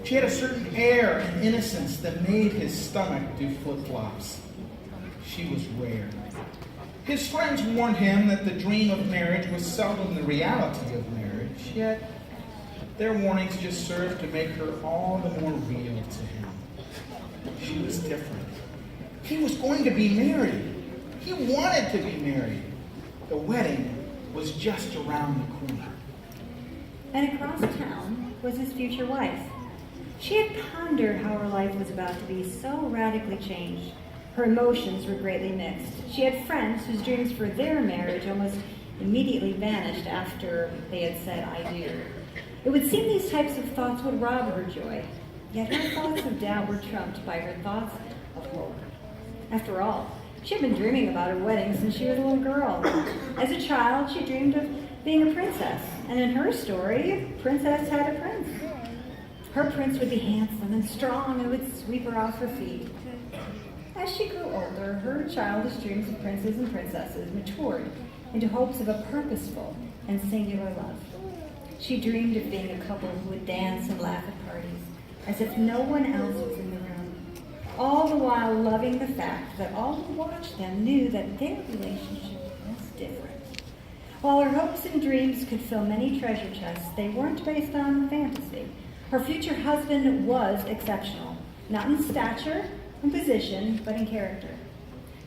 She had a certain air and innocence that made his stomach do flip-flops. She was rare. His friends warned him that the dream of marriage was seldom the reality of marriage, yet their warnings just served to make her all the more real to him. She was different. He was going to be married. He wanted to be married. The wedding was just around the corner. And across town was his future wife. She had pondered how her life was about to be so radically changed. Her emotions were greatly mixed. She had friends whose dreams for their marriage almost immediately vanished after they had said, "I do." It would seem these types of thoughts would rob her joy. Yet her thoughts of doubt were trumped by her thoughts of hope. After all, she had been dreaming about her wedding since she was a little girl. As a child, she dreamed of being a princess. And in her story, a princess had a prince. Her prince would be handsome and strong and would sweep her off her feet. As she grew older, her childish dreams of princes and princesses matured into hopes of a purposeful and singular love. She dreamed of being a couple who would dance and laugh at parties, as if no one else was in the room, all the while loving the fact that all who watched them knew that their relationship was different. While her hopes and dreams could fill many treasure chests, they weren't based on fantasy. Her future husband was exceptional, not in stature and position, but in character.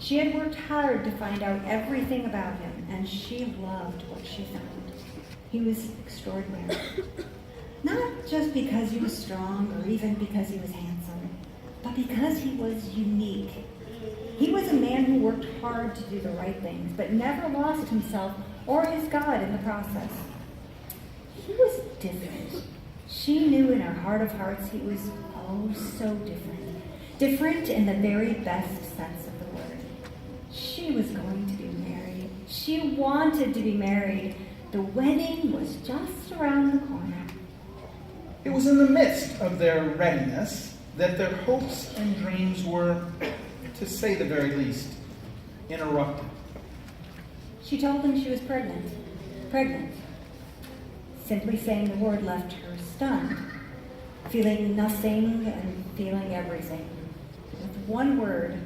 She had worked hard to find out everything about him, and she loved what she found. He was extraordinary. Not just because he was strong or even because he was handsome, but because he was unique. He was a man who worked hard to do the right things, but never lost himself or his God in the process. He was different. She knew in her heart of hearts he was oh so different. Different in the very best sense of the word. She was going to be married. She wanted to be married. The wedding was just around the corner. It was in the midst of their readiness that their hopes and dreams were, to say the very least, interrupted. She told him she was pregnant. Pregnant. Simply saying the word left her stunned, feeling nothing and feeling everything. With one word,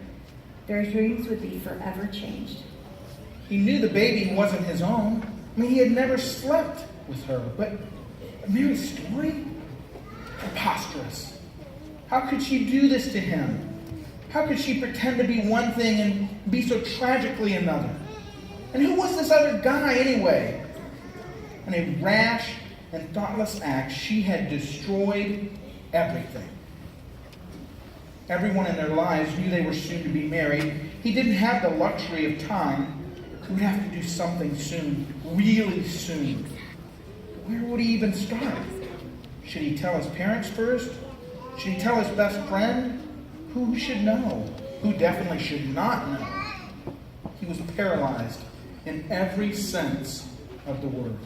their dreams would be forever changed. He knew the baby wasn't his own. I mean, he had never slept with her, but Mary's story? Preposterous. How could she do this to him? How could she pretend to be one thing and be so tragically another? And who was this other guy anyway? In a rash and thoughtless act, she had destroyed everything. Everyone in their lives knew they were soon to be married. He didn't have the luxury of time. He would have to do something soon, really soon. Where would he even start? Should he tell his parents first? Should he tell his best friend? Who should know? Who definitely should not know? He was paralyzed in every sense of the word.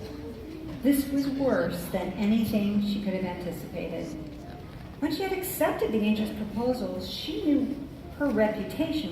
This was worse than anything she could have anticipated. When she had accepted the angel's proposals, she knew her reputation